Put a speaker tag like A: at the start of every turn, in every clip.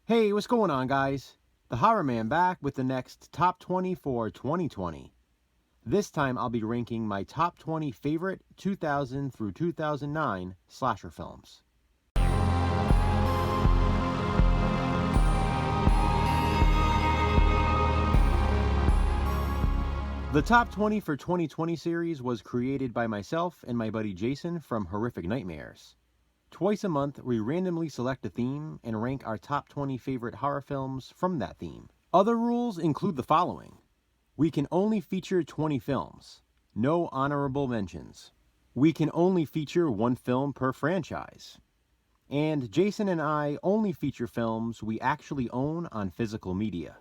A: Hey, what's going on, guys? The Horror Man back with the next top 20 for 2020. This time I'll be ranking my top 20 favorite 2000 through 2009 slasher films. The Top 20 for 2020 series was created by myself and my buddy Jason from Horrific Nightmares. Twice a month, we randomly select a theme and rank our top 20 favorite horror films from that theme. Other rules include the following. We can only feature 20 films. No honorable mentions. We can only feature one film per franchise. And Jason and I only feature films we actually own on physical media.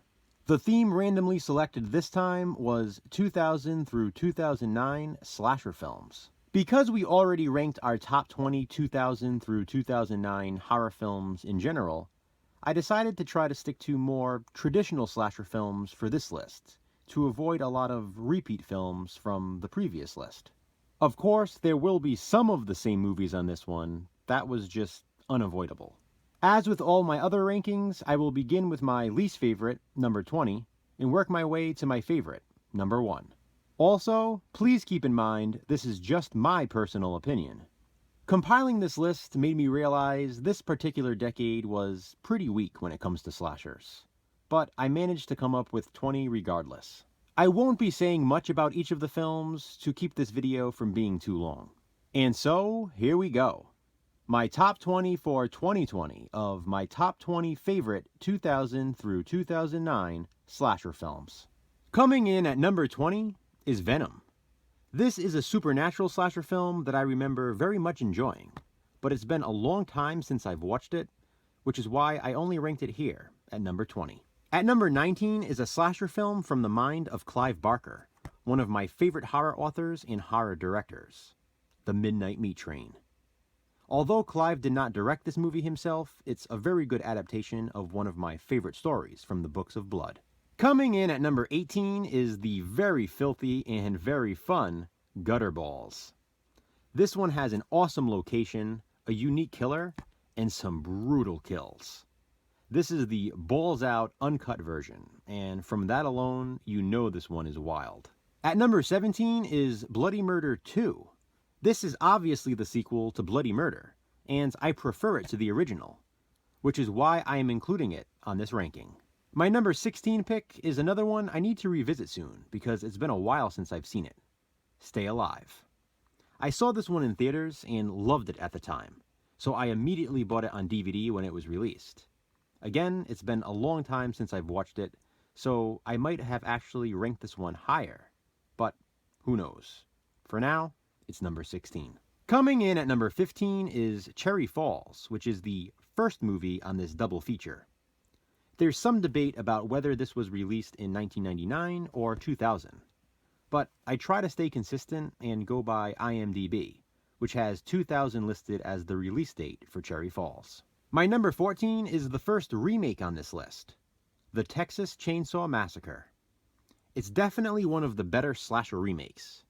A: The theme randomly selected this time was 2000 through 2009 slasher films. Because we already ranked our top 20 2000 through 2009 horror films in general, I decided to try to stick to more traditional slasher films for this list, to avoid a lot of repeat films from the previous list. Of course, there will be some of the same movies on this one. That was just unavoidable. As with all my other rankings, I will begin with my least favorite, number 20, and work my way to my favorite, number 1. Also, please keep in mind, this is just my personal opinion. Compiling this list made me realize this particular decade was pretty weak when it comes to slashers. But I managed to come up with 20 regardless. I won't be saying much about each of the films to keep this video from being too long. And so, here we go. My top 20 for 2020 of my top 20 favorite 2000 through 2009 slasher films. Coming in at number 20 is Venom. This is a supernatural slasher film that I remember very much enjoying, but it's been a long time since I've watched it, which is why I only ranked it here at number 20. At number 19 is a slasher film from the mind of Clive Barker, one of my favorite horror authors and horror directors, The Midnight Meat Train. Although Clive did not direct this movie himself, it's a very good adaptation of one of my favorite stories from the Books of Blood. Coming in at number 18 is the very filthy and very fun Gutter Balls. This one has an awesome location, a unique killer, and some brutal kills. This is the balls out uncut version, and from that alone, you know this one is wild. At number 17 is Bloody Murder 2. This is obviously the sequel to Bloody Murder, and I prefer it to the original, which is why I am including it on this ranking. My number 16 pick is another one I need to revisit soon because it's been a while since I've seen it. Stay Alive. I saw this one in theaters and loved it at the time, so I immediately bought it on DVD when it was released. Again, it's been a long time since I've watched it, so I might have actually ranked this one higher, but who knows. For now, it's number 16. Coming in at number 15 is Cherry Falls, which is the first movie on this double feature. There's some debate about whether this was released in 1999 or 2000, but I try to stay consistent and go by IMDb, which has 2000 listed as the release date for Cherry Falls. My number 14 is the first remake on this list, The Texas Chainsaw Massacre. It's definitely one of the better slasher remakes.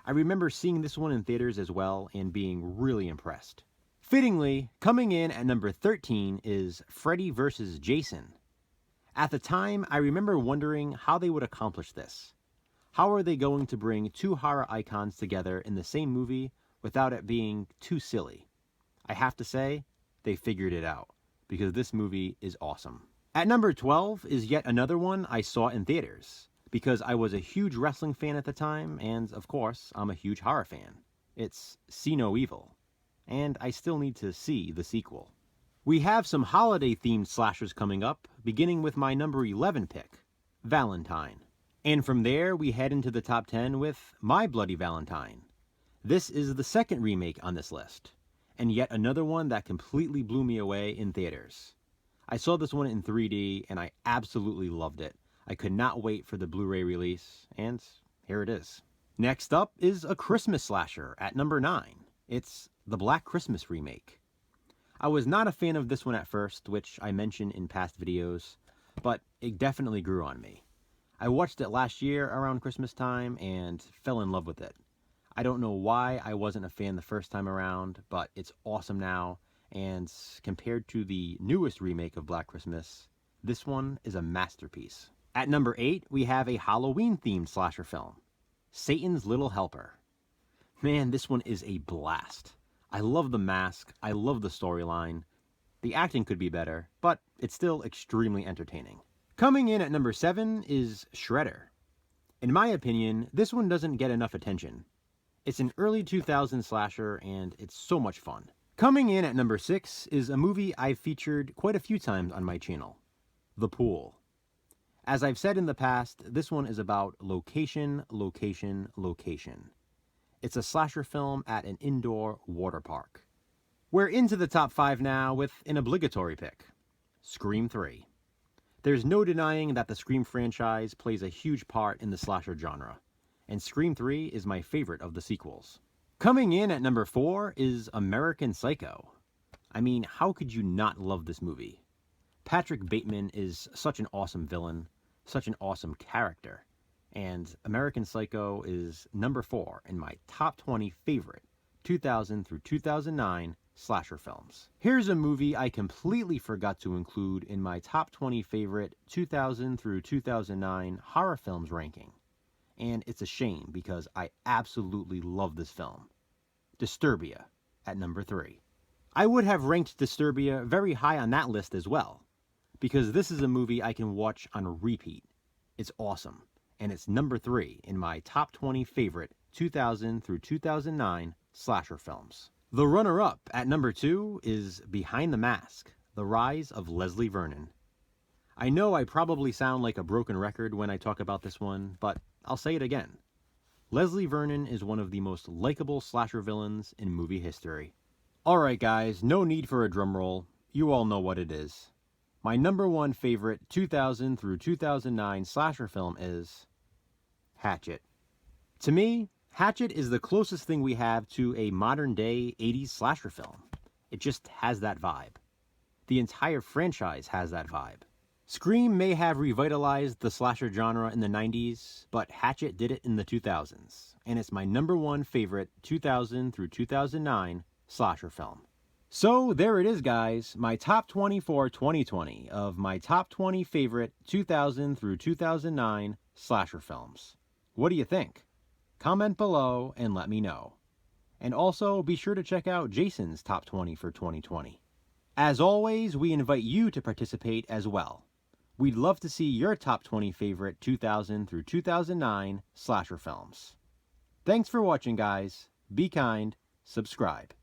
A: I remember seeing this one in theaters as well and being really impressed. Fittingly, coming in at number 13 is Freddy vs. Jason. At the time, I remember wondering how they would accomplish this. How are they going to bring two horror icons together in the same movie without it being too silly? I have to say, they figured it out, because this movie is awesome. At number 12 is yet another one I saw in theaters, because I was a huge wrestling fan at the time, and of course, I'm a huge horror fan. It's See No Evil, and I still need to see the sequel. We have some holiday-themed slashers coming up, beginning with my number 11 pick, Valentine. And from there, we head into the top 10 with My Bloody Valentine. This is the second remake on this list, and yet another one that completely blew me away in theaters. I saw this one in 3D, and I absolutely loved it. I could not wait for the Blu-ray release, and here it is. Next up is a Christmas slasher at number 9. It's the Black Christmas remake. I was not a fan of this one at first, which I mentioned in past videos, but it definitely grew on me. I watched it last year around Christmas time and fell in love with it. I don't know why I wasn't a fan the first time around, but it's awesome now, and compared to the newest remake of Black Christmas, this one is a masterpiece. At number 8, we have a Halloween-themed slasher film, Satan's Little Helper. Man, this one is a blast. I love the mask, I love the storyline. The acting could be better, but it's still extremely entertaining. Coming in at number 7 is Shredder. In my opinion, this one doesn't get enough attention. It's an early 2000s slasher, and it's so much fun. Coming in at number 6 is a movie I've featured quite a few times on my channel, The Pool. As I've said in the past, this one is about location, location, location. It's a slasher film at an indoor water park. We're into the top 5 now with an obligatory pick, Scream 3. There's no denying that the Scream franchise plays a huge part in the slasher genre, and Scream 3 is my favorite of the sequels. Coming in at number 4 is American Psycho. I mean, how could you not love this movie? Patrick Bateman is such an awesome villain, such an awesome character, and American Psycho is number 4 in my top 20 favorite 2000 through 2009 slasher films. Here's a movie I completely forgot to include in my top 20 favorite 2000 through 2009 horror films ranking. And it's a shame because I absolutely love this film. Disturbia at number 3. I would have ranked Disturbia very high on that list as well, because this is a movie I can watch on repeat. It's awesome, and it's number 3 in my top 20 favorite 2000 through 2009 slasher films. The runner-up at number 2 is Behind the Mask, The Rise of Leslie Vernon. I know I probably sound like a broken record when I talk about this one, but I'll say it again. Leslie Vernon is one of the most likable slasher villains in movie history. Alright guys, no need for a drum roll. You all know what it is. My number 1 favorite 2000 through 2009 slasher film is Hatchet. To me, Hatchet is the closest thing we have to a modern-day 80s slasher film. It just has that vibe. The entire franchise has that vibe. Scream may have revitalized the slasher genre in the 90s, but Hatchet did it in the 2000s, and it's my number 1 favorite 2000 through 2009 slasher film. So there it is guys, my top 20 for 2020 of my top 20 favorite 2000 through 2009 slasher films. What do you think? Comment below and let me know. And also be sure to check out Jason's top 20 for 2020. As always, we invite you to participate as well. We'd love to see your top 20 favorite 2000 through 2009 slasher films. Thanks for watching guys, be kind, subscribe.